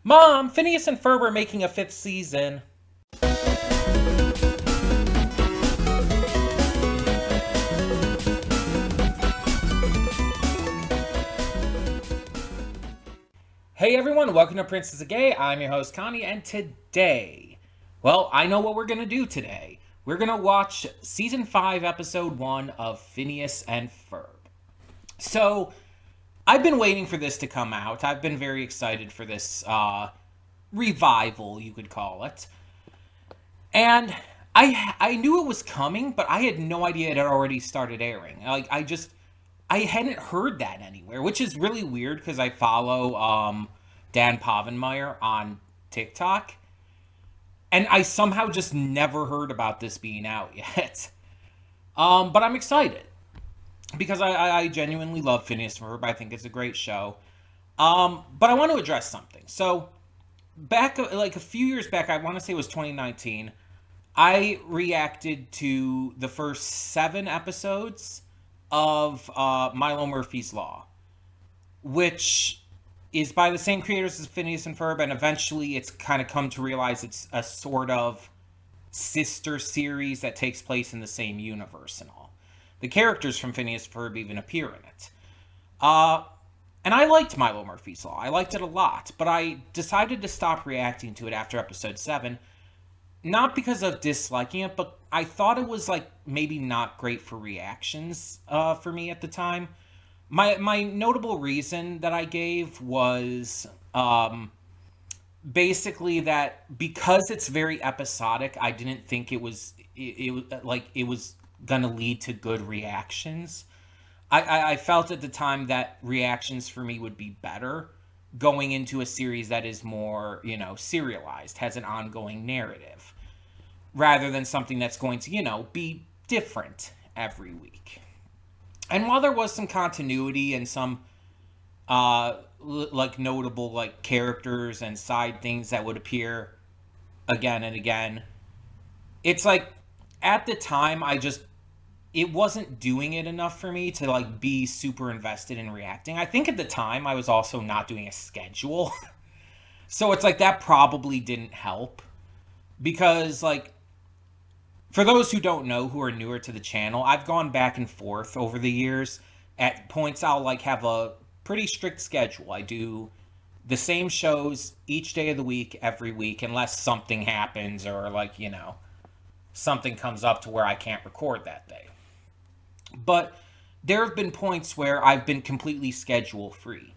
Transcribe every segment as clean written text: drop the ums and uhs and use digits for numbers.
Mom, Phineas and Ferb are making a fifth season. Hey everyone, welcome to Princess of Gay. I'm your host Connie, and today, well, I know what we're gonna do today. We're gonna watch season 5, episode 1 of Phineas and Ferb. So, I've been waiting for this to come out. I've been very excited for this revival, you could call it. And I knew it was coming, but I had no idea it had already started airing. I hadn't heard that anywhere, which is really weird because I follow Dan Povenmire on TikTok, and I somehow just never heard about this being out yet. But I'm excited because I genuinely love Phineas and Ferb. I think it's a great show. But I want to address something. So back like a few years back, I want to say it was 2019. I reacted to the first 7 episodes of Milo Murphy's Law, which is by the same creators as Phineas and Ferb, and eventually it's kind of come to realize it's a sort of sister series that takes place in the same universe and all. The characters from Phineas and Ferb even appear in it. And I liked Milo Murphy's Law. I liked it a lot, but I decided to stop reacting to it after episode 7. Not because of disliking it, but I thought it was like maybe not great for reactions for me at the time. My notable reason that I gave was basically that because it's very episodic, I didn't think it was gonna lead to good reactions. I felt at the time that reactions for me would be better going into a series that is more, serialized, has an ongoing narrative, rather than something that's going to, be different every week. And while there was some continuity and some notable characters and side things that would appear again and again, it's like at the time it wasn't doing it enough for me to be super invested in reacting. I think at the time I was also not doing a schedule. So it's that probably didn't help, because for those who don't know, who are newer to the channel, I've gone back and forth over the years. At points I'll have a pretty strict schedule. I do the same shows each day of the week every week, unless something happens or something comes up to where I can't record that day. But there have been points where I've been completely schedule free.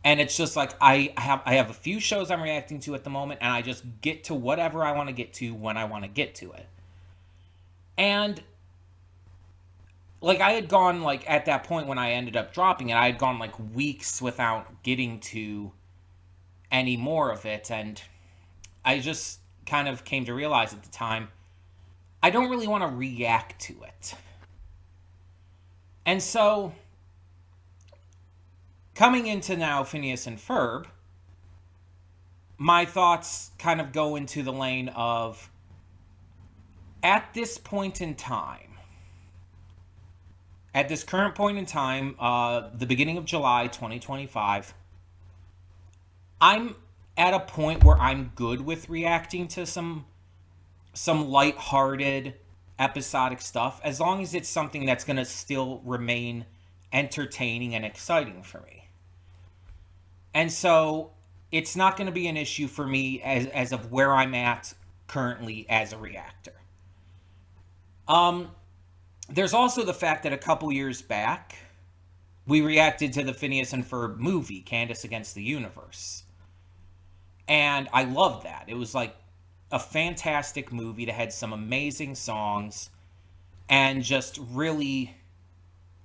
And it's just I have a few shows I'm reacting to at the moment, and I just get to whatever I want to get to when I want to get to it. And I had gone at that point when I ended up dropping it, I had gone weeks without getting to any more of it, and I just kind of came to realize at the time I don't really want to react to it. And so, coming into now Phineas and Ferb, my thoughts kind of go into the lane of, at this point in time, at this current point in time, the beginning of July 2025, I'm at a point where I'm good with reacting to some lighthearted episodic stuff, as long as it's something that's going to still remain entertaining and exciting for me. And so it's not going to be an issue for me as of where I'm at currently as a reactor. There's also the fact that a couple years back, we reacted to the Phineas and Ferb movie, Candace Against the Universe. And I loved that. It was a fantastic movie that had some amazing songs and just really,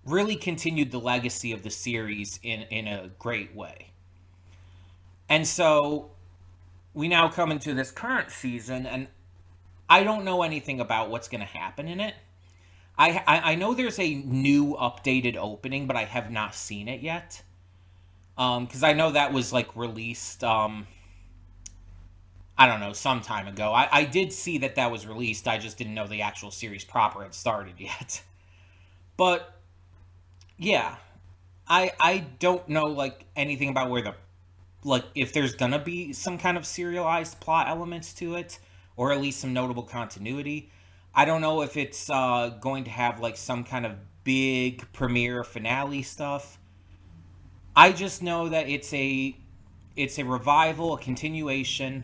really continued the legacy of the series in a great way. And so we now come into this current season, and I don't know anything about what's going to happen in it. I know there's a new updated opening, but I have not seen it yet. Because I know that was released, I don't know, some time ago. I did see that was released. I just didn't know the actual series proper had started yet. But yeah, I don't know anything about where the like if there's gonna be some kind of serialized plot elements to it, or at least some notable continuity. I don't know if it's going to have like some kind of big premiere finale stuff. I just know that it's a revival, a continuation,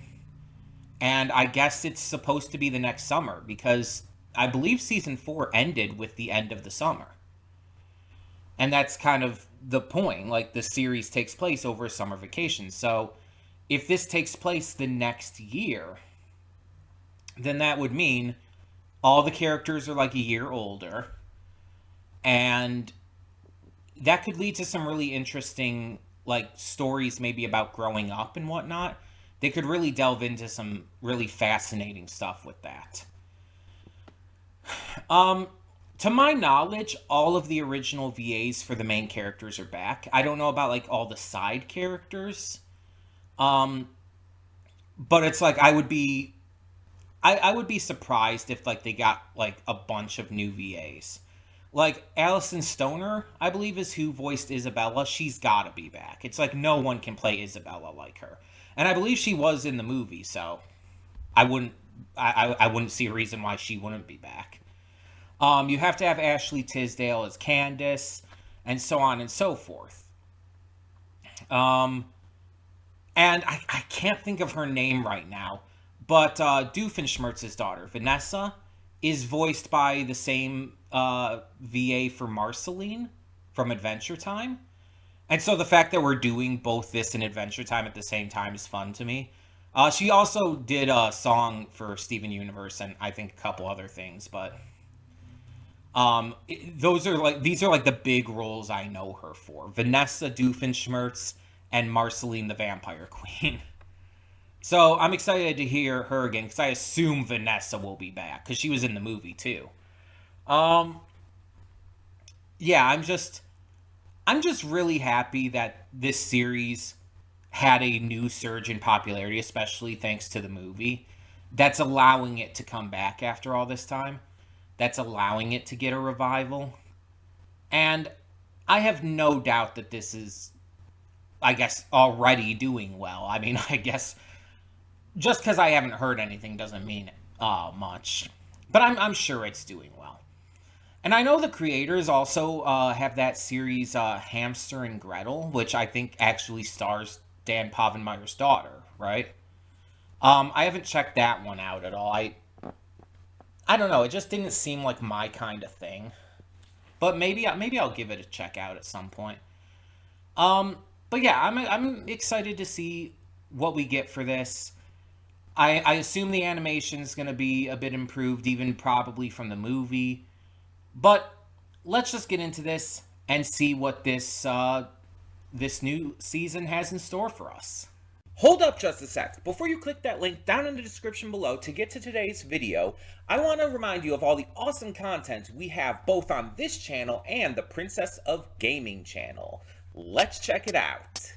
and I guess it's supposed to be the next summer because I believe season 4 ended with the end of the summer. And that's kind of the point. Like the series takes place over a summer vacation. So if this takes place the next year, then that would mean all the characters are like a year older. And that could lead to some really interesting like stories maybe about growing up and whatnot. They could really delve into some really fascinating stuff with that. Um, to my knowledge, all of the original VAs for the main characters are back. I don't know about like all the side characters. Um, but it's like I would be surprised if like they got like a bunch of new VAs. Like Allison Stoner, I believe is who voiced Isabella. She's got to be back. It's like no one can play Isabella like her. And I believe she was in the movie, so I wouldn't I wouldn't see a reason why she wouldn't be back. You have to have Ashley Tisdale as Candace, and so on and so forth. Um, and I can't think of her name right now, but Doofenshmirtz's daughter, Vanessa, is voiced by the same VA for Marceline from Adventure Time. And so the fact that we're doing both this and Adventure Time at the same time is fun to me. She also did a song for Steven Universe and I think a couple other things, but those are like these are like the big roles I know her for: Vanessa Doofenshmirtz and Marceline the Vampire Queen. So I'm excited to hear her again because I assume Vanessa will be back because she was in the movie too. Um, yeah, I'm just really happy that this series had a new surge in popularity, especially thanks to the movie. That's allowing it to come back after all this time. That's allowing it to get a revival. And I have no doubt that this is, I guess, already doing well. I mean, I guess just because I haven't heard anything doesn't mean much. But I'm sure it's doing well. And I know the creators also have that series Hamster and Gretel, which I think actually stars Dan Povenmire's daughter, right? I haven't checked that one out at all. I don't know. It just didn't seem like my kind of thing. But maybe I'll give it a check out at some point. Um, but yeah, I'm excited to see what we get for this. I assume the animation is going to be a bit improved, even probably from the movie. But let's just get into this and see what this new season has in store for us. Hold up just a sec. Before you click that link down in the description below to get to today's video, I want to remind you of all the awesome content we have both on this channel and the Princess of Gaming channel. Let's check it out.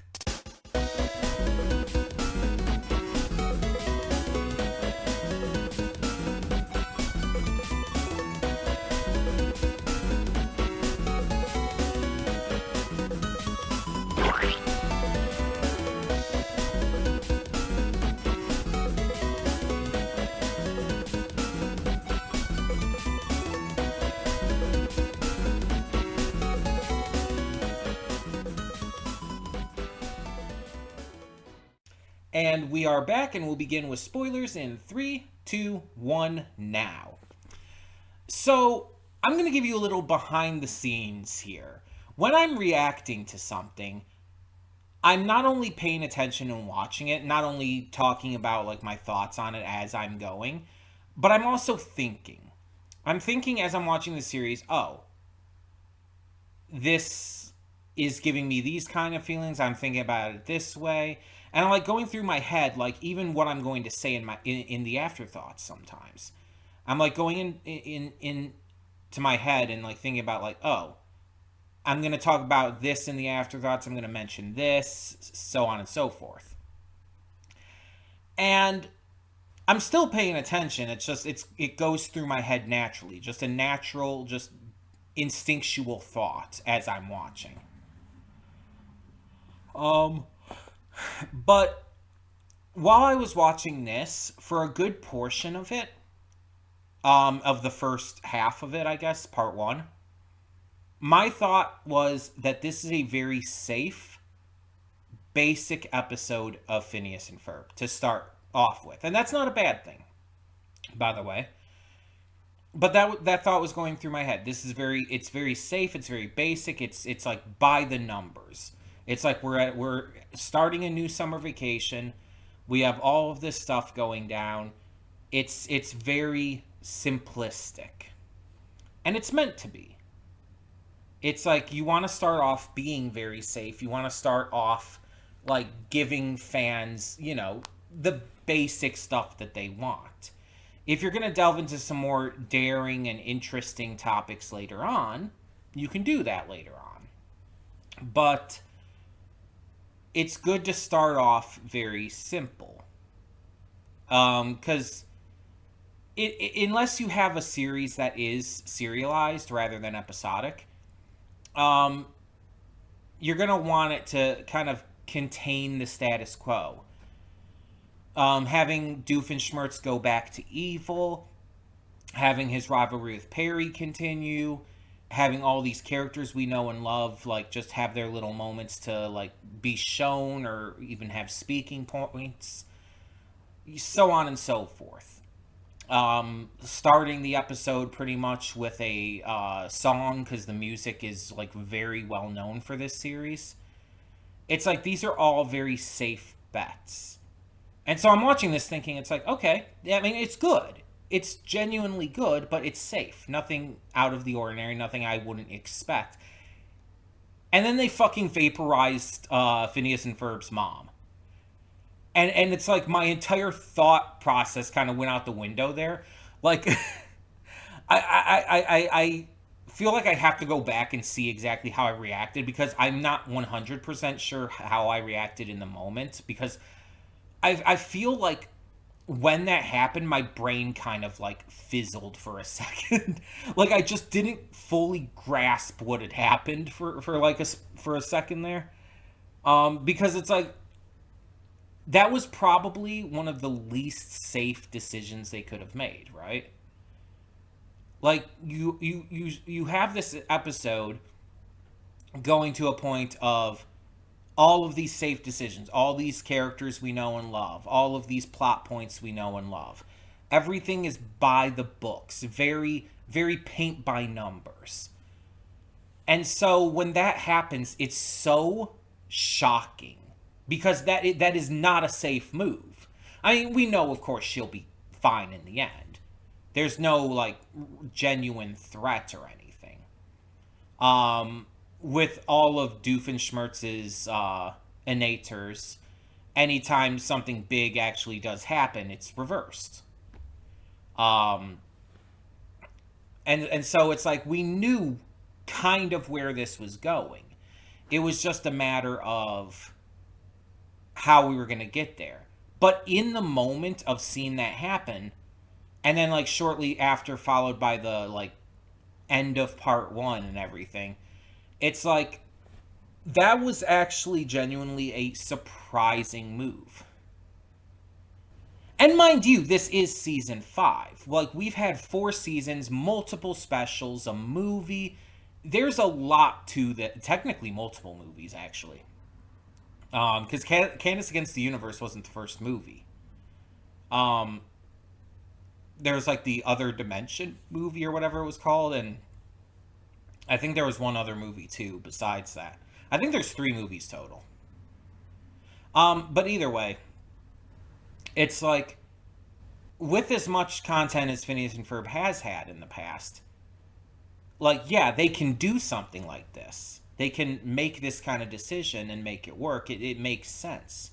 And we are back, and we'll begin with spoilers in 3, 2, 1, now. So, I'm going to give you a little behind the scenes here. When I'm reacting to something, I'm not only paying attention and watching it, not only talking about like my thoughts on it as I'm going, but I'm also thinking. I'm thinking as I'm watching the series, oh, this is giving me these kind of feelings. I'm thinking about it this way. And I'm like going through my head, like even what I'm going to say in the afterthoughts sometimes. I'm like going in to my head and like thinking about like, oh, I'm going to talk about this in the afterthoughts. I'm going to mention this, so on and so forth. And I'm still paying attention. It's just it goes through my head naturally, just a natural, just instinctual thought as I'm watching. But while I was watching this, for a good portion of it, of the first half of it, I guess, part one, my thought was that this is a very safe, basic episode of Phineas and Ferb to start off with. And that's not a bad thing, by the way. But that thought was going through my head. It's very safe, it's very basic, it's like by the numbers. It's like we're starting a new summer vacation. We have all of this stuff going down. It's very simplistic. And it's meant to be. It's like you want to start off being very safe. You want to start off like giving fans, the basic stuff that they want. If you're going to delve into some more daring and interesting topics later on, you can do that later on. But it's good to start off very simple. Because unless you have a series that is serialized rather than episodic, you're going to want it to kind of contain the status quo. Having Doofenshmirtz go back to evil, having his rivalry with Perry continue, having all these characters we know and love, like, just have their little moments to, like, be shown or even have speaking points, so on and so forth. Starting the episode pretty much with a song, because the music is, like, very well known for this series. It's like, these are all very safe bets. And so I'm watching this thinking, it's like, okay, yeah, I mean, it's good. It's genuinely good, but it's safe. Nothing out of the ordinary, nothing I wouldn't expect. And then they fucking vaporized Phineas and Ferb's mom. And it's like my entire thought process kind of went out the window there. Like, I feel like I have to go back and see exactly how I reacted, because I'm not 100% sure how I reacted in the moment, because I feel like when that happened, my brain kind of like fizzled for a second. Like, I just didn't fully grasp what had happened for a second there. Because it's like, that was probably one of the least safe decisions they could have made, right? Like, you have this episode going to a point of all of these safe decisions, all these characters we know and love, all of these plot points we know and love. Everything is by the books, very, very paint by numbers. And so when that happens, it's so shocking, because that is not a safe move. I mean, we know, of course, she'll be fine in the end. There's no, like, genuine threat or anything. With all of Doofenshmirtz's innators, anytime something big actually does happen, it's reversed. And so it's like, we knew kind of where this was going. It was just a matter of how we were going to get there. But in the moment of seeing that happen, and then, like, shortly after, followed by the, like, end of part one and everything, it's like, that was actually genuinely a surprising move. And mind you, this is season 5. Like, we've had 4 seasons, multiple specials, a movie. There's a lot to that. Technically, multiple movies, actually. Because Candace Against the Universe wasn't the first movie. There's, like, the Other Dimension movie or whatever it was called, and I think there was one other movie, too, besides that. I think there's 3 movies total. But either way, it's like, with as much content as Phineas and Ferb has had in the past, like, yeah, they can do something like this. They can make this kind of decision and make it work. It makes sense.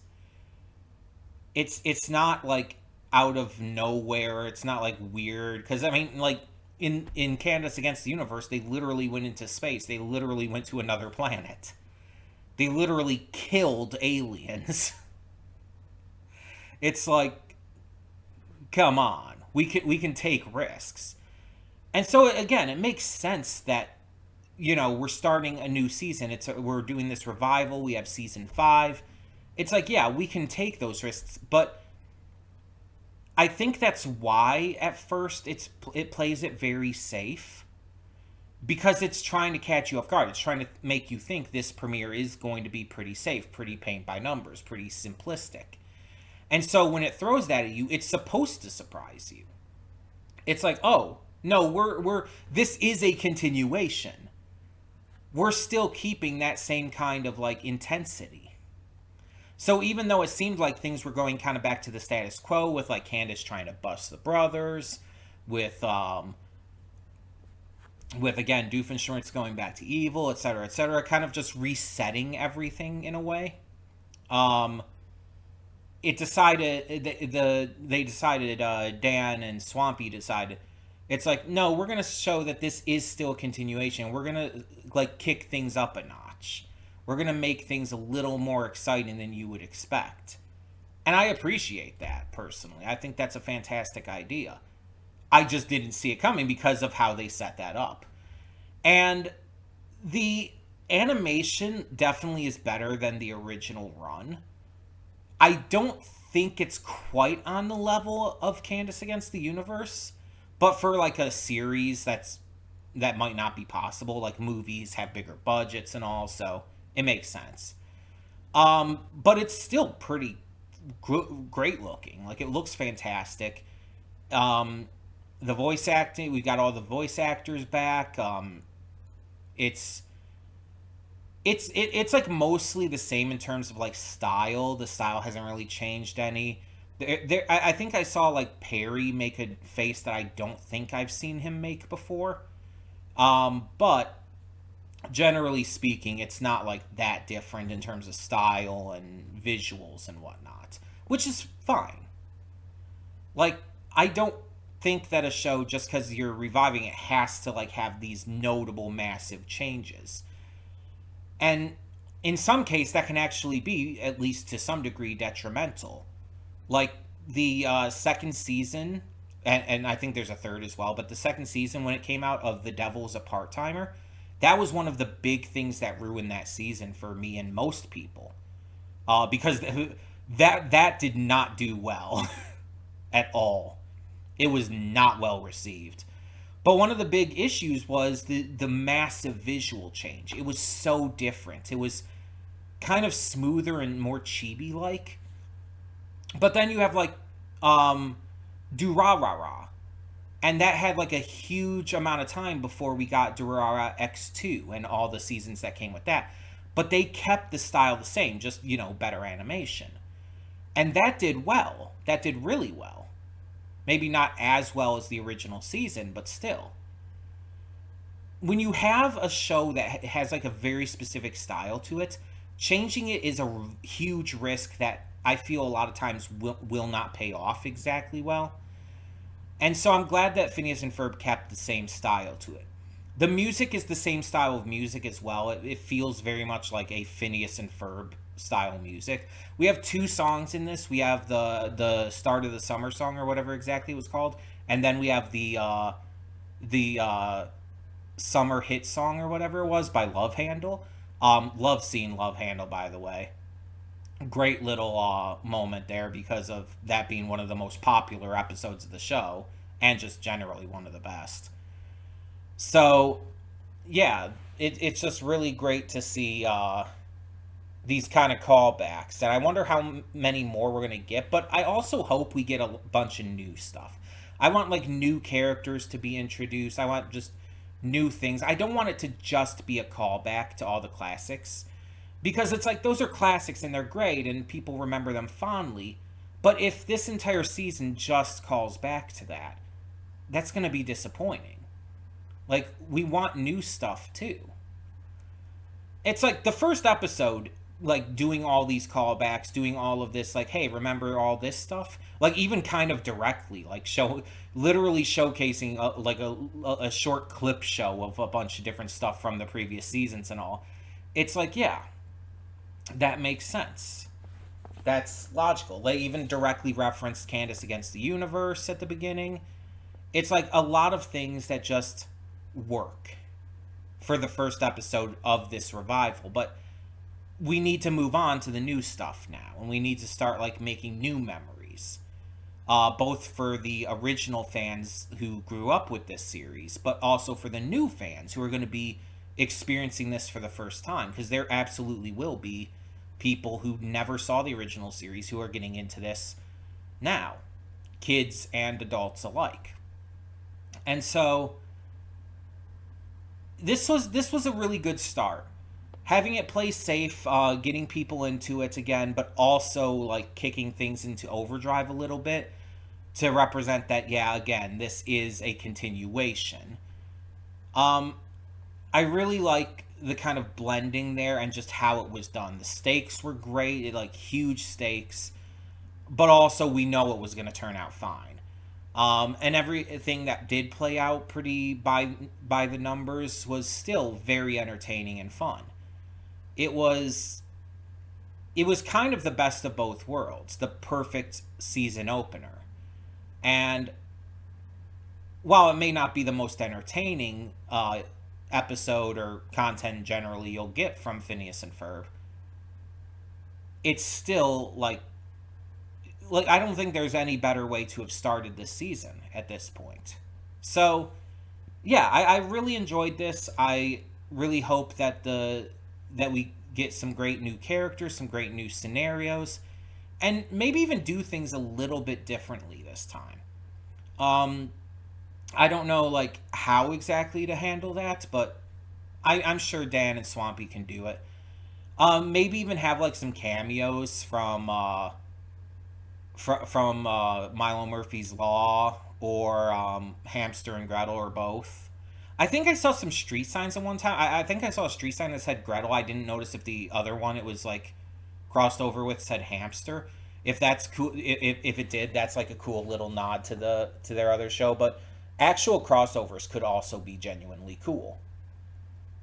It's not, like, out of nowhere. It's not, like, weird. Because, I mean, like, in Candace Against the Universe, they literally went into space. They literally went to another planet. They literally killed aliens. It's like, come on. We can take risks. And so, again, it makes sense that, we're starting a new season. We're doing this revival. We have season 5. it's like, yeah, we can take those risks, but I think that's why at first it plays it very safe, because it's trying to catch you off guard. It's trying to make you think this premiere is going to be pretty safe, pretty paint by numbers, pretty simplistic. And so when it throws that at you, it's supposed to surprise you. It's like, oh, no, we're this is a continuation. We're still keeping that same kind of like intensity. So even though it seemed like things were going kind of back to the status quo with like Candace trying to bust the brothers, with again Doofenshmirtz going back to evil, etc., kind of just resetting everything in a way. It decided they decided Dan and Swampy decided it's like, no, we're gonna show that this is still a continuation. We're gonna like kick things up a notch. We're gonna make things a little more exciting than you would expect. And I appreciate that personally. I think that's a fantastic idea. I just didn't see it coming because of how they set that up. And the animation definitely is better than the original run. I don't think it's quite on the level of Candace Against the Universe, but for like a series that might not be possible. Like movies have bigger budgets and all, so it makes sense. But it's still pretty great looking. Like it looks fantastic. The voice acting, we got all the voice actors back. It's it's like mostly the same in terms of like style. The style hasn't really changed any. I think I saw like Perry make a face that I don't think I've seen him make before. But generally speaking, it's not like that different in terms of style and visuals and whatnot, which is fine. Like, I don't think that a show, just because you're reviving it, has to like have these notable massive changes. And in some case, that can actually be, at least to some degree, detrimental. Like the second season, and I think there's a third as well, but the second season when it came out of The Devil's a Part-Timer, that was one of the big things that ruined that season for me and most people. Because that did not do well at all. It was not well received. But one of the big issues was the massive visual change. It was so different. It was kind of smoother and more chibi like. But then you have like Durarara. And that had like a huge amount of time before we got Durarara X2 and all the seasons that came with that. But they kept the style the same, just, better animation. And that did well. That did really well. Maybe not as well as the original season, but still. When you have a show that has like a very specific style to it, changing it is a huge risk that I feel a lot of times will not pay off exactly well. And so I'm glad that Phineas and Ferb kept the same style to it. The music is the same style of music as well. It feels very much like a Phineas and Ferb style music. We have two songs in this. We have the Start of the Summer song, or whatever exactly it was called, and then we have the Summer Hit song, or whatever it was, by Love Handle. Love seeing Love Handle, by the way. Great little moment there because of that being one of the most popular episodes of the show, and just generally one of the best. So, yeah, it's just really great to see these kind of callbacks. And I wonder how many more we're going to get. But I also hope we get a bunch of new stuff. I want, like, new characters to be introduced. I want just new things. I don't want it to just be a callback to all the classics. Because it's like, those are classics and they're great and people remember them fondly. But if this entire season just calls back to that, that's going to be disappointing. Like, we want new stuff, too. It's like the first episode, like, doing all these callbacks, doing all of this, like, hey, remember all this stuff? Like, even kind of directly, like, literally showcasing, a short clip show of a bunch of different stuff from the previous seasons and all. It's like, yeah, that makes sense. That's logical. They even directly referenced Candace Against the Universe at the beginning. It's like a lot of things that just work for the first episode of this revival. But we need to move on to the new stuff now, and we need to start like making new memories, both for the original fans who grew up with this series, but also for the new fans who are going to be experiencing this for the first time, because there absolutely will be people who never saw the original series who are getting into this now, kids and adults alike. And so this was a really good start. Having it play safe, getting people into it again, but also like kicking things into overdrive a little bit to represent that, yeah, again, this is a continuation. Um, I really like the kind of blending there and just how it was done. The stakes were great, like huge stakes, but also we know it was going to turn out fine. And everything that did play out pretty by the numbers was still very entertaining and fun. It was it was kind of the best of both worlds, the perfect season opener. And while it may not be the most entertaining episode or content generally you'll get from Phineas and Ferb, it's still like I don't think there's any better way to have started this season at this point. So yeah, I really enjoyed this. I really hope that we get some great new characters, some great new scenarios, and maybe even do things a little bit differently this time. Um, I don't know like how exactly to handle that, but I'm sure Dan and Swampy can do it. Maybe even have like some cameos from Milo Murphy's Law or Hamster and Gretel or both. I think I saw some street signs at one time. I think I saw a street sign that said Gretel. I didn't notice if the other one it was like crossed over with said Hamster. If that's cool, if it did, that's like a cool little nod to their other show. But actual crossovers could also be genuinely cool.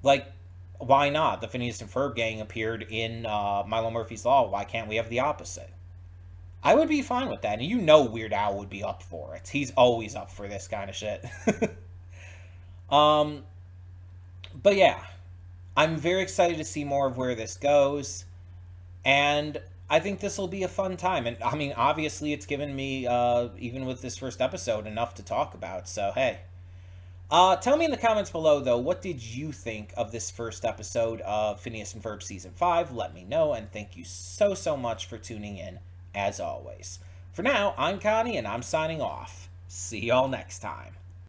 Like, why not? The Phineas and Ferb gang appeared in Milo Murphy's Law. Why can't we have the opposite? I would be fine with that, and you know Weird Al would be up for it. He's always up for this kind of shit. um, but yeah, I'm very excited to see more of where this goes, and I think this will be a fun time. And I mean, obviously, it's given me, even with this first episode, enough to talk about. So hey, tell me in the comments below, though, what did you think of this first episode of Phineas and Ferb Season 5? Let me know, and thank you so much for tuning in, as always. For now, I'm Connie, and I'm signing off. See y'all next time.